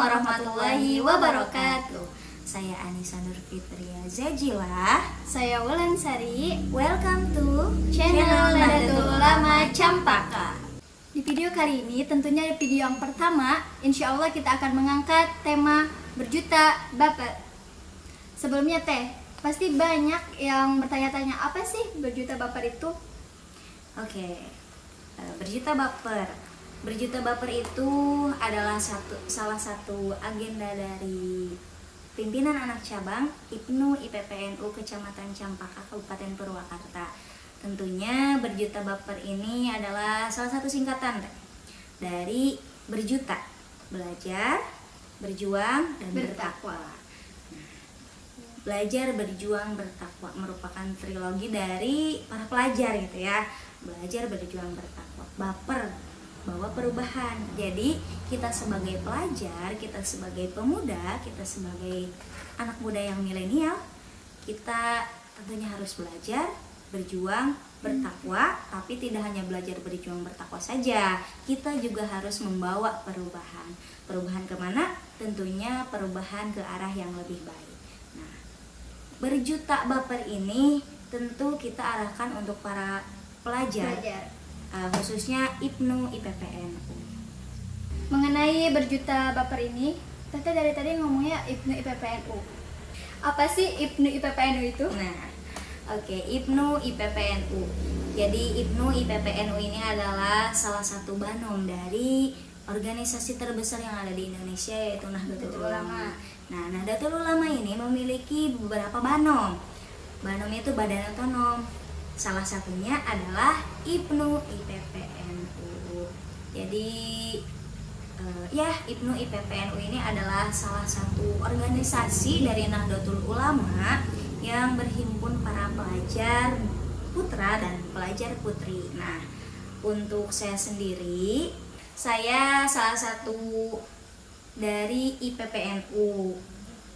warahmatullahi wabarakatuh. Saya Anissa Nurfitria Zajilah. Saya Wulansari. Welcome to Channel Nahdlatul Ulama Campaka. Di video kali ini, tentunya video yang pertama, insya Allah kita akan mengangkat tema berjuta baper. Sebelumnya pasti banyak yang bertanya-tanya, apa sih berjuta baper itu? Oke, berjuta baper. Berjuta baper itu adalah salah satu agenda dari pimpinan anak cabang IPNU IPPNU Kecamatan Campaka Kabupaten Purwakarta. Tentunya berjuta baper ini adalah salah satu singkatan dari berjuta, belajar, berjuang, dan bertakwa. Belajar, berjuang, bertakwa merupakan trilogi dari para pelajar gitu ya. Belajar, berjuang, bertakwa. Baper bawa perubahan. Jadi kita sebagai pelajar, kita sebagai pemuda, kita sebagai anak muda yang milenial, kita tentunya harus belajar, berjuang, bertakwa. Tapi tidak hanya belajar, berjuang, bertakwa saja, kita juga harus membawa perubahan. Perubahan kemana? Tentunya perubahan ke arah yang lebih baik. Nah, berjuta baper ini tentu kita arahkan untuk para pelajar. Khususnya IPNU IPPNU. Mengenai berjuta baper ini, Teteh dari tadi ngomongnya IPNU IPPNU. Apa sih IPNU IPPNU itu? Nah, oke, IPNU IPPNU. Jadi IPNU IPPNU ini adalah salah satu banom dari organisasi terbesar yang ada di Indonesia, yaitu Nahdlatul Ulama. Nah, Nahdlatul Ulama ini memiliki beberapa banom. Banom itu badan otonom. Salah satunya adalah IPNU IPPNU. Jadi IPNU IPPNU ini adalah salah satu organisasi dari Nahdlatul Ulama yang berhimpun para pelajar putra dan pelajar putri. Nah, untuk saya sendiri, saya salah satu dari IPPNU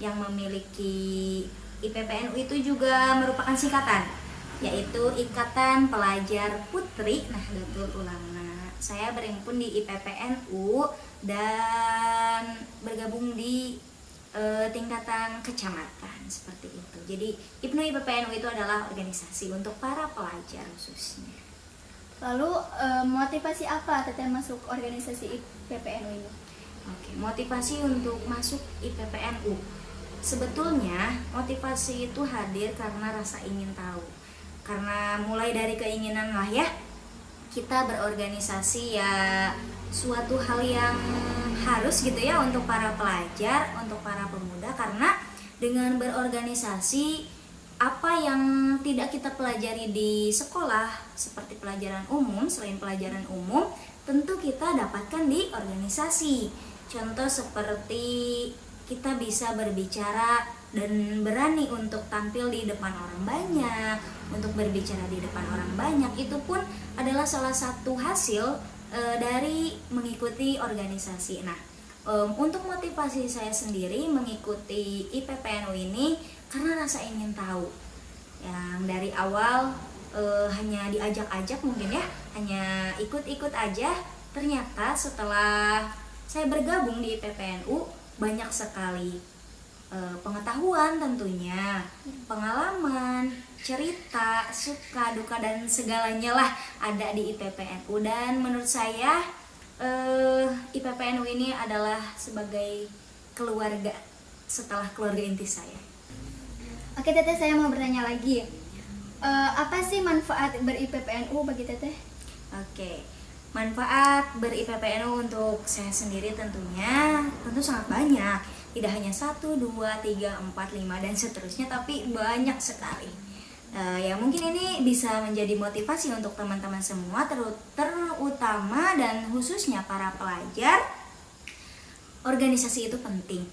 yang memiliki. IPPNU itu juga merupakan singkatan, yaitu Ikatan Pelajar Putri Nahdlatul Ulama. Saya berhimpun di IPPNU dan bergabung di tingkatan kecamatan seperti itu. Jadi IPNU IPPNU itu adalah organisasi untuk para pelajar khususnya. Lalu motivasi apa Teteh masuk organisasi IPPNU ini? Oke, motivasi untuk masuk IPPNU. Sebetulnya motivasi itu hadir karena rasa ingin tahu. Karena mulai dari keinginan lah ya, kita berorganisasi ya suatu hal yang harus gitu ya untuk para pelajar, untuk para pemuda. Karena dengan berorganisasi, apa yang tidak kita pelajari di sekolah seperti pelajaran umum, selain pelajaran umum, tentu kita dapatkan di organisasi. Contoh seperti kita bisa berbicara dan berani untuk tampil di depan orang banyak, untuk berbicara di depan orang banyak, itu pun adalah salah satu hasil dari mengikuti organisasi. Nah, untuk motivasi saya sendiri mengikuti IPPNU ini karena rasa ingin tahu. Yang dari awal hanya diajak-ajak mungkin ya, hanya ikut-ikut aja. Ternyata setelah saya bergabung di IPPNU, banyak sekali pengetahuan tentunya, pengalaman, cerita, suka, duka, dan segalanya lah ada di IPPNU. Dan menurut saya IPPNU ini adalah sebagai keluarga setelah keluarga inti saya. Oke Teteh, saya mau bertanya lagi. Apa sih manfaat ber-IPPNU bagi Teteh? Oke, manfaat ber-IPPNU untuk saya sendiri tentu sangat banyak. Tidak hanya 1, 2, 3, 4, 5 dan seterusnya, tapi banyak sekali. Ya mungkin ini bisa menjadi motivasi untuk teman-teman semua, terutama dan khususnya para pelajar. Organisasi itu penting,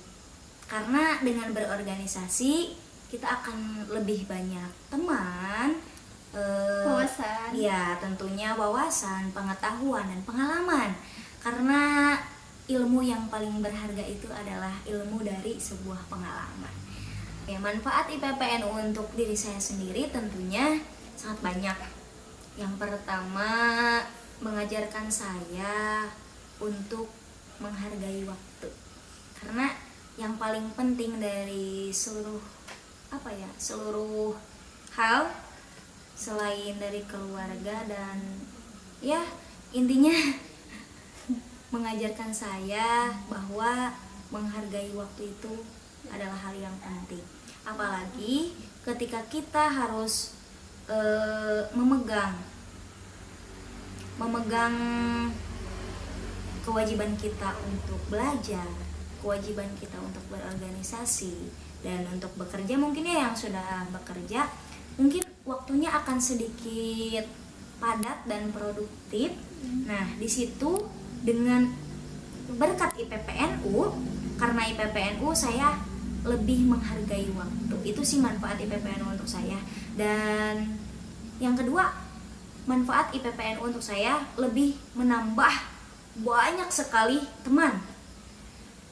karena dengan berorganisasi kita akan lebih banyak teman, Wawasan. Ya tentunya wawasan, pengetahuan, dan pengalaman. Karena ilmu yang paling berharga itu adalah ilmu dari sebuah pengalaman. Ya, manfaat IPPNU untuk diri saya sendiri tentunya sangat banyak. Yang pertama, mengajarkan saya untuk menghargai waktu. Karena yang paling penting dari seluruh hal selain dari keluarga dan ya intinya mengajarkan saya bahwa menghargai waktu itu adalah hal yang penting. Apalagi ketika kita harus memegang kewajiban kita untuk belajar, kewajiban kita untuk berorganisasi dan untuk bekerja. Mungkin ya yang sudah bekerja mungkin waktunya akan sedikit padat dan produktif. Nah, di situ dengan berkat IPPNU, karena IPPNU saya lebih menghargai waktu. Itu sih manfaat IPPNU untuk saya. Dan yang kedua, manfaat IPPNU untuk saya lebih menambah banyak sekali teman.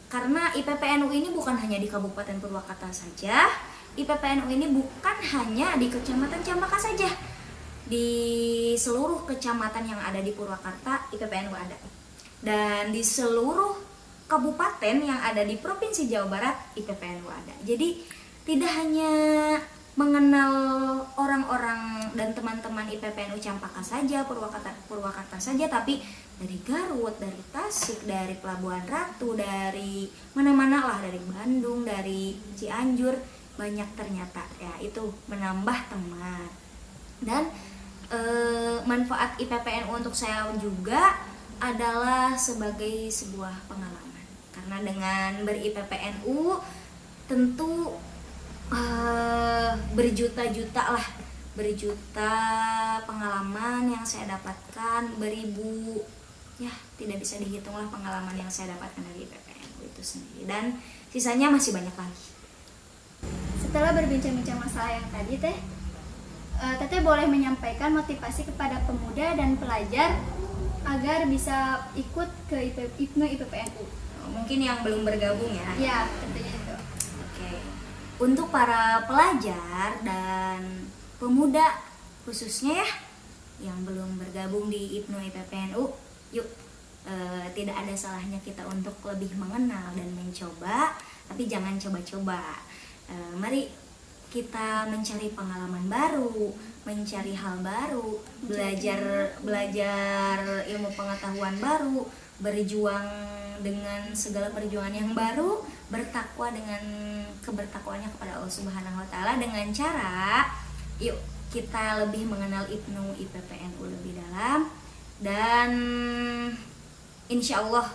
Karena IPPNU ini bukan hanya di Kabupaten Purwakarta saja, IPPNU ini bukan hanya di Kecamatan Campaka saja. Di seluruh kecamatan yang ada di Purwakarta, IPPNU ada. Dan di seluruh kabupaten yang ada di Provinsi Jawa Barat, IPPNU ada. Jadi tidak hanya mengenal orang-orang dan teman-teman IPPNU Campaka saja, Purwakarta saja, tapi dari Garut, dari Tasik, dari Pelabuhan Ratu, dari mana-mana lah, dari Bandung, dari Cianjur, banyak ternyata ya. Itu menambah teman. Dan manfaat IPPNU untuk saya juga adalah sebagai sebuah pengalaman. Karena dengan ber-IPPNU tentu berjuta pengalaman yang saya dapatkan, beribu, ya tidak bisa dihitung lah pengalaman yang saya dapatkan dari IPPNU itu sendiri, dan sisanya masih banyak lagi. Setelah berbincang-bincang masalah yang tadi Teteh boleh menyampaikan motivasi kepada pemuda dan pelajar agar bisa ikut ke IPNU IPPNU. Mungkin yang belum bergabung ya. Ya, tentunya itu. Oke. Untuk para pelajar dan pemuda khususnya ya yang belum bergabung di IPNU IPPNU, yuk tidak ada salahnya kita untuk lebih mengenal dan mencoba, tapi jangan coba-coba. Mari kita mencari pengalaman baru, mencari hal baru, belajar ilmu pengetahuan baru, berjuang dengan segala perjuangan yang baru, bertakwa dengan kebertakwaannya kepada Allah Subhanahu wa taala dengan cara yuk kita lebih mengenal IPNU IPPNU lebih dalam, dan insya Allah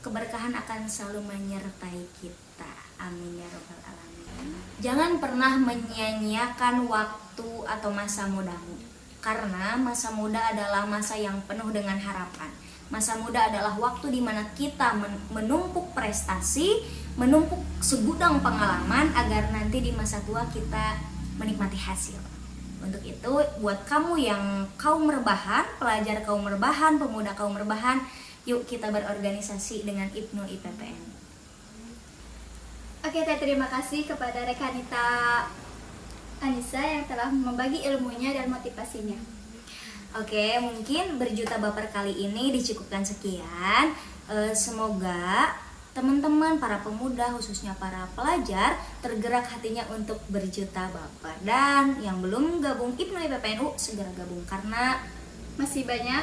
keberkahan akan selalu menyertai kita. Amin ya rabbal alamin. Jangan pernah menyia-nyiakan waktu atau masa mudamu, karena masa muda adalah masa yang penuh dengan harapan. Masa muda adalah waktu di mana kita menumpuk prestasi, menumpuk segudang pengalaman agar nanti di masa tua kita menikmati hasil. Untuk itu, buat kamu yang kaum rebahan, pelajar kaum rebahan, pemuda kaum rebahan, yuk kita berorganisasi dengan IPNU IPPNU. Oke, terima kasih kepada Rekanita Anissa yang telah membagi ilmunya dan motivasinya. Oke, mungkin berjuta baper kali ini dicukupkan sekian. Semoga teman-teman para pemuda, khususnya para pelajar, tergerak hatinya untuk berjuta baper. Dan yang belum gabung IPNU IPPNU segera gabung, karena masih banyak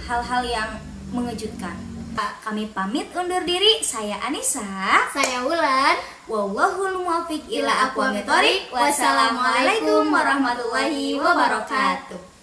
hal-hal yang mengejutkan. Kami pamit undur diri. Saya Anissa, saya Wulan. Wallahul muwaffiq ila aqwamit thoriq. Wassalamualaikum warahmatullahi wabarakatuh.